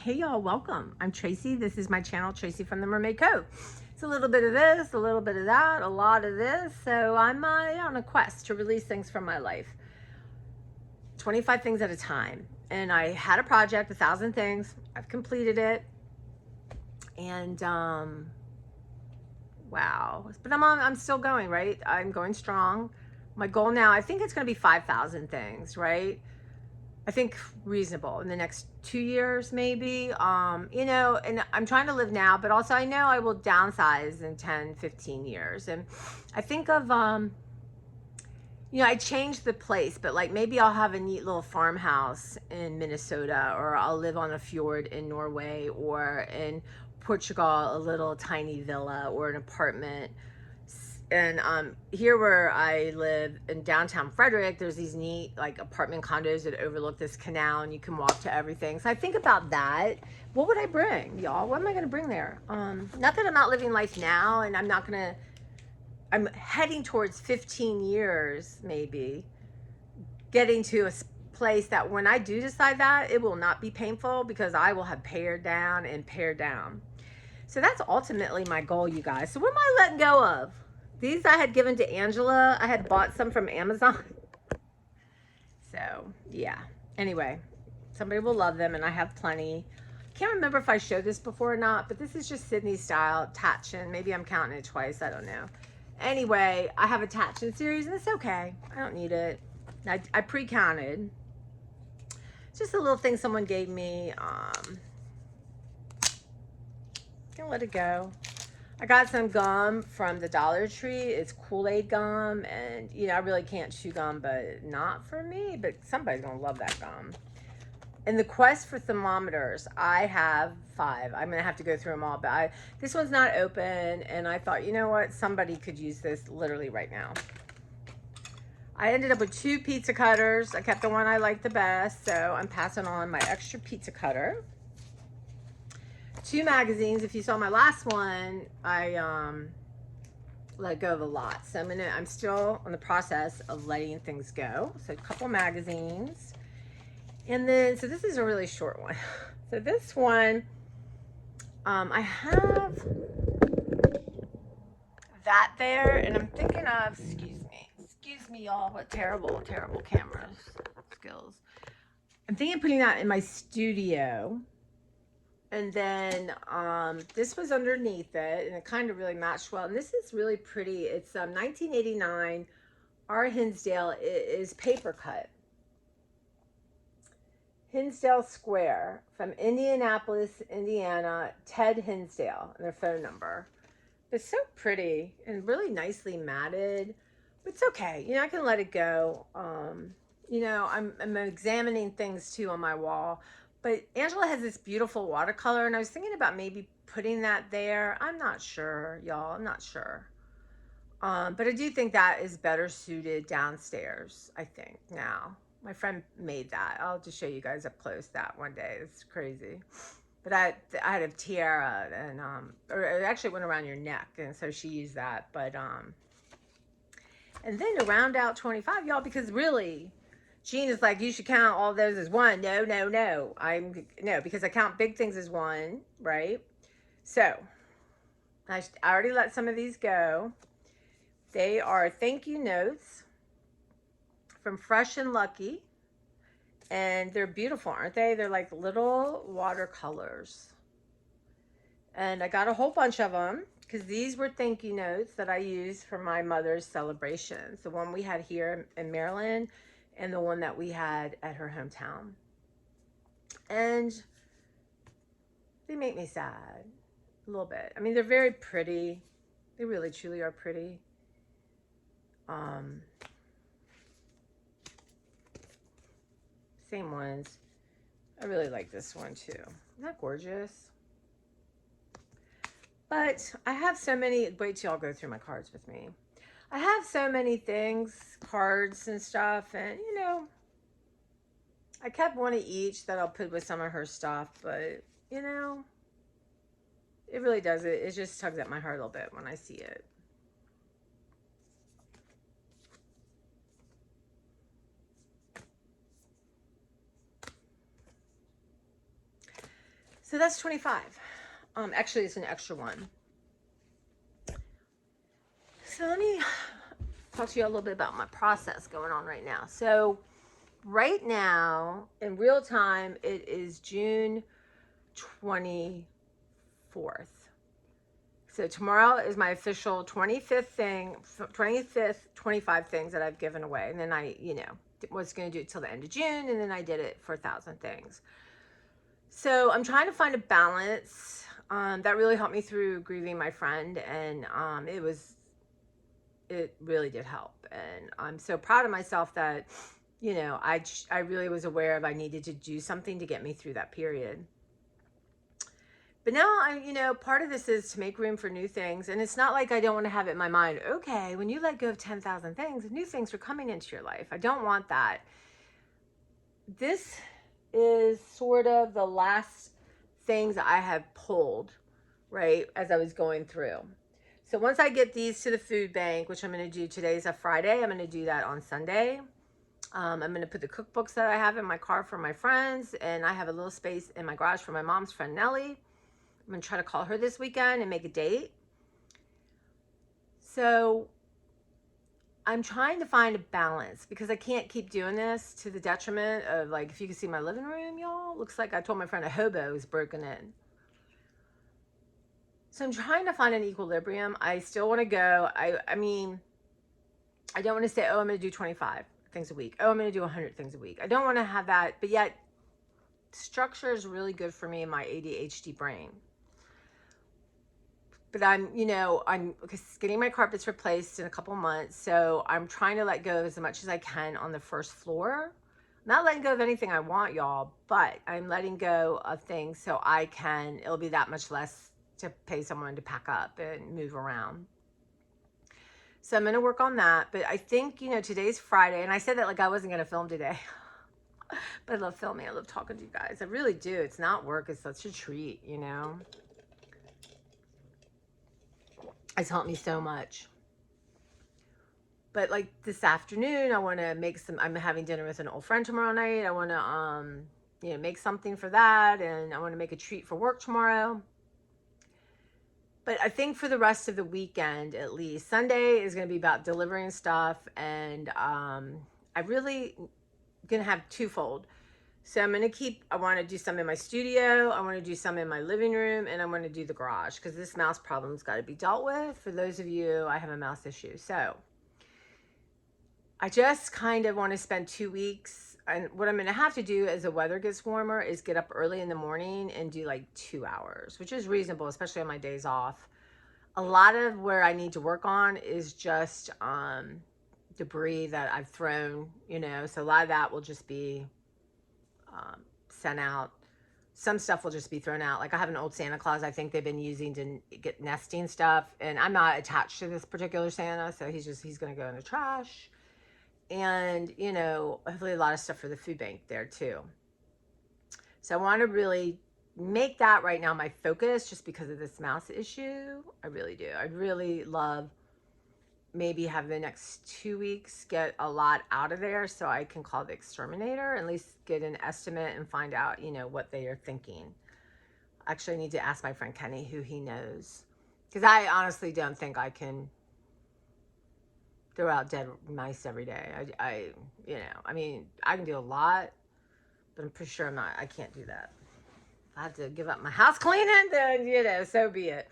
Hey y'all, welcome. I'm Tracy. This is my channel, Tracy from the Mermaid Cove. It's a little bit of this, a little bit of that, a lot of this. So I'm on a quest to release things from my life. 25 things at a time. And I had a project, 1,000 things. I've completed it. And wow. But I'm still going, right? I'm going strong. My goal now, I think it's going to be 5,000 things, right? I think reasonable in the next 2 years, maybe. And I'm trying to live now, but also I know I will downsize in 10, 15 years. And I think of, I changed the place, but like maybe I'll have a neat little farmhouse in Minnesota, or I'll live on a fjord in Norway, or in Portugal, a little tiny villa or an apartment. And here where I live in downtown Frederick, there's these neat like apartment condos that overlook this canal, and you can walk to everything. So I think about that. What would I bring, y'all? What am I going to bring there? Not that I'm not living life now, and I'm heading towards 15 years, maybe, getting to a place that when I do decide that, it will not be painful because I will have pared down and pared down. So that's ultimately my goal, you guys. So what am I letting go of? These I had given to Angela. I had bought some from Amazon. So, yeah. Anyway, somebody will love them, and I have plenty. Can't remember if I showed this before or not, but this is just Sydney style Tatchin. Maybe I'm counting it twice. I don't know. Anyway, I have a Tatchin series, and it's okay. I don't need it. I pre-counted. It's just a little thing someone gave me. Gonna let it go. I got some gum from the Dollar Tree. It's Kool-Aid gum, and I really can't chew gum, but not for me, but somebody's gonna love that gum. And the quest for thermometers, I have 5. I'm gonna have to go through them all, but this one's not open, and I thought, you know what, somebody could use this literally right now. I ended up with 2 pizza cutters. I kept the one I liked the best, so I'm passing on my extra pizza cutter. 2 magazines. If you saw my last one, I let go of a lot. So I'm still in the process of letting things go. So a couple magazines. And then, so this is a really short one. So this one, I have that there, and I'm thinking of, excuse me, y'all, what terrible, terrible camera skills. I'm thinking of putting that in my studio. And then this was underneath it, and it kind of really matched well. And this is really pretty. It's 1989. Our Hinsdale is paper cut. Hinsdale Square from Indianapolis, Indiana. Ted Hinsdale, and their phone number. It's so pretty and really nicely matted. But it's okay. I can let it go. I'm examining things too on my wall. But Angela has this beautiful watercolor, and I was thinking about maybe putting that there. I'm not sure, y'all. I'm not sure. But I do think that is better suited downstairs, I think, now. My friend made that. I'll just show you guys up close that one day. It's crazy. But I had a tiara, and or it actually went around your neck, and so she used that. But and then to round out 25, y'all, because really, Jean is like, you should count all those as one. No, no, no. No, because I count big things as one, right? So I already let some of these go. They are thank you notes from Fresh and Lucky. And they're beautiful, aren't they? They're like little watercolors. And I got a whole bunch of them because these were thank you notes that I used for my mother's celebrations. The one we had here in Maryland, and the one that we had at her hometown. And they make me sad a little bit. I mean, they're very pretty. They really, truly are pretty. Same ones. I really like this one too. Isn't that gorgeous? But I have so many, wait till y'all go through my cards with me. I have so many things, cards and stuff, and I kept one of each that I'll put with some of her stuff, but it really does it. It just tugs at my heart a little bit when I see it. So that's 25. Actually, it's an extra one. So let me talk to you a little bit about my process going on right now. So right now, in real time, it is June 24th. So tomorrow is my official 25th 25 things that I've given away. And then I, was going to do it till the end of June, and then I did it for 1,000 things. So I'm trying to find a balance. That really helped me through grieving my friend, and it really did help. And I'm so proud of myself that, I really was aware of I needed to do something to get me through that period. But now part of this is to make room for new things. And it's not like I don't want to have it in my mind. Okay, when you let go of 10,000 things, new things are coming into your life. I don't want that. This is sort of the last things I have pulled, right, as I was going through. So once I get these to the food bank, which I'm going to do, today's a Friday, I'm going to do that on Sunday. I'm going to put the cookbooks that I have in my car for my friends, and I have a little space in my garage for my mom's friend, Nellie. I'm going to try to call her this weekend and make a date. So I'm trying to find a balance because I can't keep doing this to the detriment of, like, if you can see my living room, y'all, looks like I told my friend a hobo is broken in. So I'm trying to find an equilibrium. I still want to go. I mean, I don't want to say, oh, I'm going to do 25 things a week. Oh, I'm going to do 100 things a week. I don't want to have that, but yet structure is really good for me in my ADHD brain. But I'm getting my carpets replaced in a couple months. So I'm trying to let go as much as I can on the first floor. Not letting go of anything I want, y'all, but I'm letting go of things so it'll be that much less to pay someone to pack up and move around. So I'm going to work on that. But I think, today's Friday, and I said that like I wasn't going to film today. But I love filming. I love talking to you guys. I really do. It's not work. It's such a treat, It's helped me so much. But like this afternoon, I want to make I'm having dinner with an old friend tomorrow night. I want to, make something for that. And I want to make a treat for work tomorrow. But I think for the rest of the weekend, at least, Sunday is going to be about delivering stuff. And I really going to have twofold. So I want to do some in my studio. I want to do some in my living room. And I want to do the garage because this mouse problem's got to be dealt with. For those of you, I have a mouse issue. So I just kind of want to spend 2 weeks. And what I'm going to have to do as the weather gets warmer is get up early in the morning and do like 2 hours, which is reasonable, especially on my days off. A lot of where I need to work on is just debris that I've thrown, so a lot of that will just be sent out. Some stuff will just be thrown out. Like I have an old Santa Claus I think they've been using to get nesting stuff, and I'm not attached to this particular Santa, so he's going to go in the trash. And, hopefully a lot of stuff for the food bank there too. So I want to really make that right now my focus just because of this mouse issue. I really do. I really love maybe have the next 2 weeks get a lot out of there so I can call the exterminator, at least get an estimate and find out, what they are thinking. Actually, I need to ask my friend Kenny who he knows, because I honestly don't think I can throw out dead mice every day. I can do a lot, but I'm pretty sure I can't do that. If I have to give up my house cleaning, then, so be it.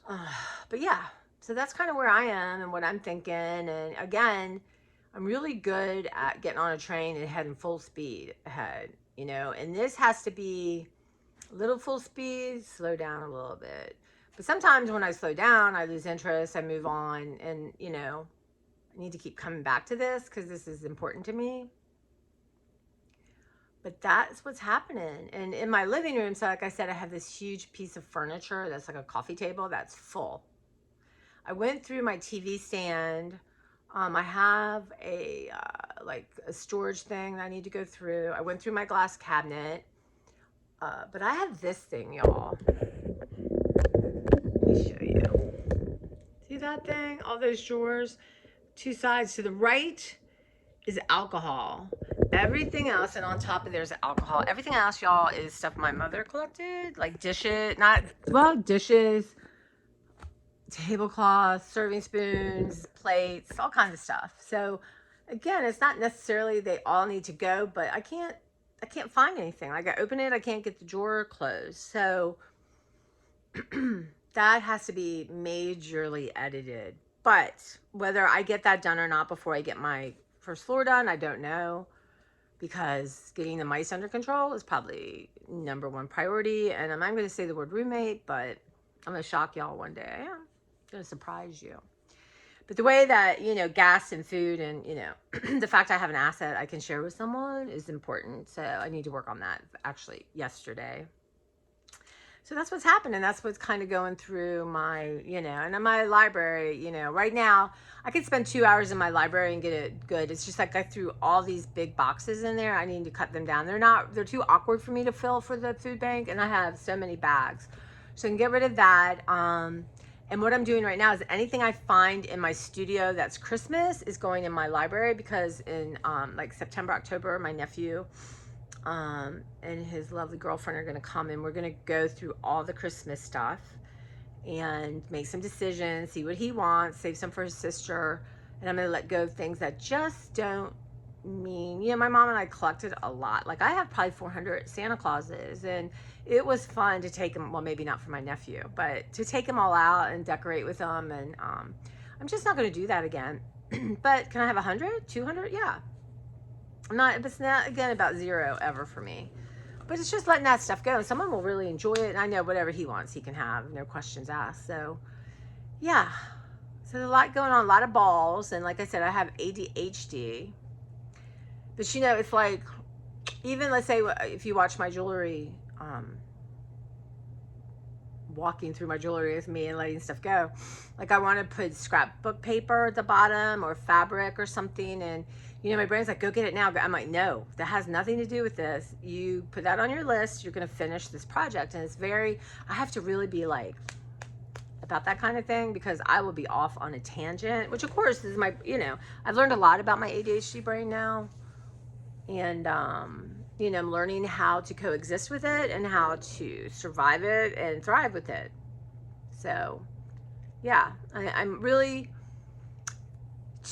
But yeah, so that's kind of where I am and what I'm thinking. And again, I'm really good at getting on a train and heading full speed ahead, and this has to be a little full speed, slow down a little bit. But sometimes when I slow down, I lose interest, I move on, and, I need to keep coming back to this because this is important to me. But that's what's happening. And in my living room, so like I said, I have this huge piece of furniture that's like a coffee table that's full. I went through my TV stand. I have a storage thing that I need to go through. I went through my glass cabinet. But I have this thing, y'all. Let me show you. See that thing? All those drawers, two sides. To the right is alcohol. everything else, and on top of there's alcohol. Everything else, y'all, is stuff my mother collected, like dishes, not, well, dishes, tablecloths, serving spoons, plates, all kinds of stuff. So again, it's not necessarily they all need to go, but I can't find anything. Like I open it, I can't get the drawer closed. So that has to be majorly edited. But whether I get that done or not before I get my first floor done, I don't know, because getting the mice under control is probably #1 priority. And I'm not going to say the word roommate, but I'm going to shock y'all one day. I am going to surprise you. But the way that, you know, gas and food and, you know, the fact I have an asset I can share with someone is important. So I need to work on that actually yesterday. So that's what's happening. That's what's kind of going through my, you know, and in my library, you know, right now I could spend 2 hours in my library and get it good. It's just like I threw all these big boxes in there. I need to cut them down. They're too awkward for me to fill for the food bank. And I have so many bags. So I can get rid of that. And what I'm doing right now is anything I find in my studio that's Christmas is going in my library, because in like September, October, my nephew and his lovely girlfriend are going to come, and we're going to go through all the Christmas stuff and make some decisions, see what he wants, save some for his sister. And I'm going to let go of things that just don't mean, you know, my mom and I collected a lot. Like I have probably 400 Santa Clauses, and it was fun to take them, well, maybe not for my nephew, but to take them all out and decorate with them. And I'm just not going to do that again. But can I have 100, 200? Yeah. It's not, again, about zero ever for me. But it's just letting that stuff go. And someone will really enjoy it. And I know whatever he wants, he can have. No questions asked. So, yeah. So there's a lot going on. A lot of balls. And like I said, I have ADHD. But, you know, it's like, even let's say if you watch my jewelry, walking through my jewelry with me and letting stuff go. Like I want to put scrapbook paper at the bottom or fabric or something. And, you know, my brain's like, go get it now. I'm like, no, that has nothing to do with this. You put that on your list. You're going to finish this project. And it's very, I have to really be like about that kind of thing, because I will be off on a tangent, which of course is my, you know, I've learned a lot about my ADHD brain now. And, you know, I'm learning how to coexist with it and how to survive it and thrive with it. So, yeah, I'm really,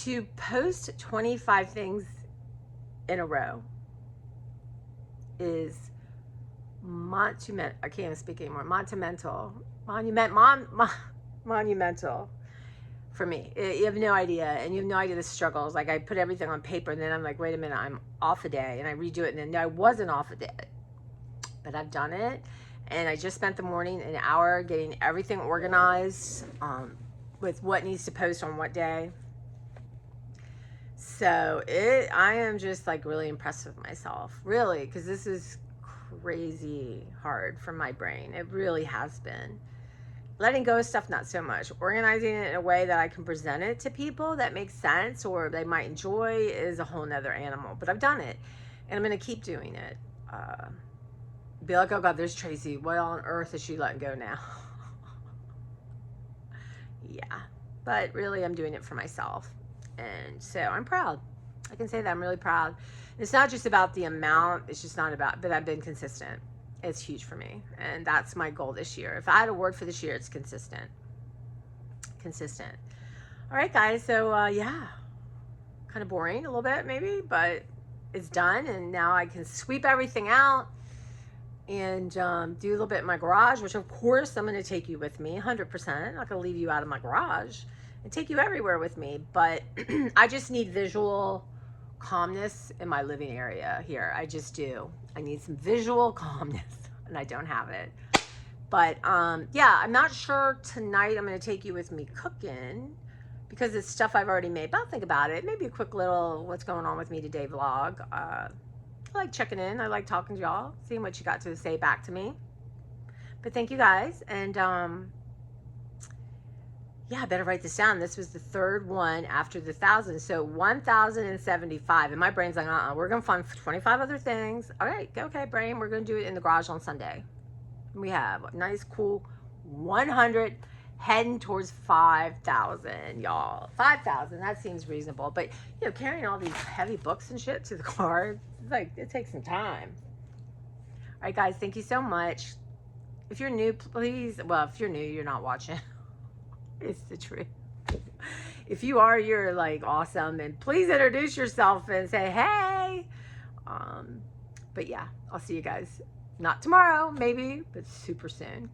to post 25 things in a row is monumental. I can't even speak anymore. Monumental for me. You have no idea, and you have no idea the struggles. Like I put everything on paper, and then I'm like, wait a minute, I'm off a day, and I redo it, and then no, I wasn't off a day, but I've done it. And I just spent the morning an hour getting everything organized with what needs to post on what day. So I am just like really impressed with myself, really, because this is crazy hard for my brain. It really has been. Letting go of stuff, not so much. Organizing it in a way that I can present it to people that makes sense or they might enjoy is a whole nother animal. But I've done it, and I'm going to keep doing it. Be like, oh God, there's Tracy. What on earth is she letting go now? Yeah, but really I'm doing it for myself. And so I'm proud. I can say that I'm really proud. And it's not just about the amount. It's just not about, but I've been consistent. It's huge for me. And that's my goal this year. If I had a word for this year, it's consistent. Consistent. All right, guys. So, yeah, kind of boring a little bit maybe, but it's done. And now I can sweep everything out and do a little bit in my garage, which of course I'm going to take you with me 100%. I'm not going to leave you out of my garage and take you everywhere with me. But I just need visual calmness in my living area here. I just do. I need some visual calmness, and I don't have it. But yeah, I'm not sure tonight I'm going to take you with me cooking, because it's stuff I've already made. But I'll think about it. Maybe a quick little what's going on with me today vlog. I like checking in. I like talking to y'all, seeing what you got to say back to me. But thank you guys. And yeah, I better write this down. This was the third one after the 1,000. So 1,075. And my brain's like, we're going to find 25 other things. All right, okay, brain. We're going to do it in the garage on Sunday. We have a nice, cool 100 heading towards 5,000, y'all. 5,000, that seems reasonable. But, you know, carrying all these heavy books and shit to the car, like, it takes some time. All right, guys, thank you so much. If you're new, please, well, if you're new, you're not watching. It's the truth. If you are, you're like awesome, and please introduce yourself and say, hey. But yeah, I'll see you guys, not tomorrow, maybe, but super soon.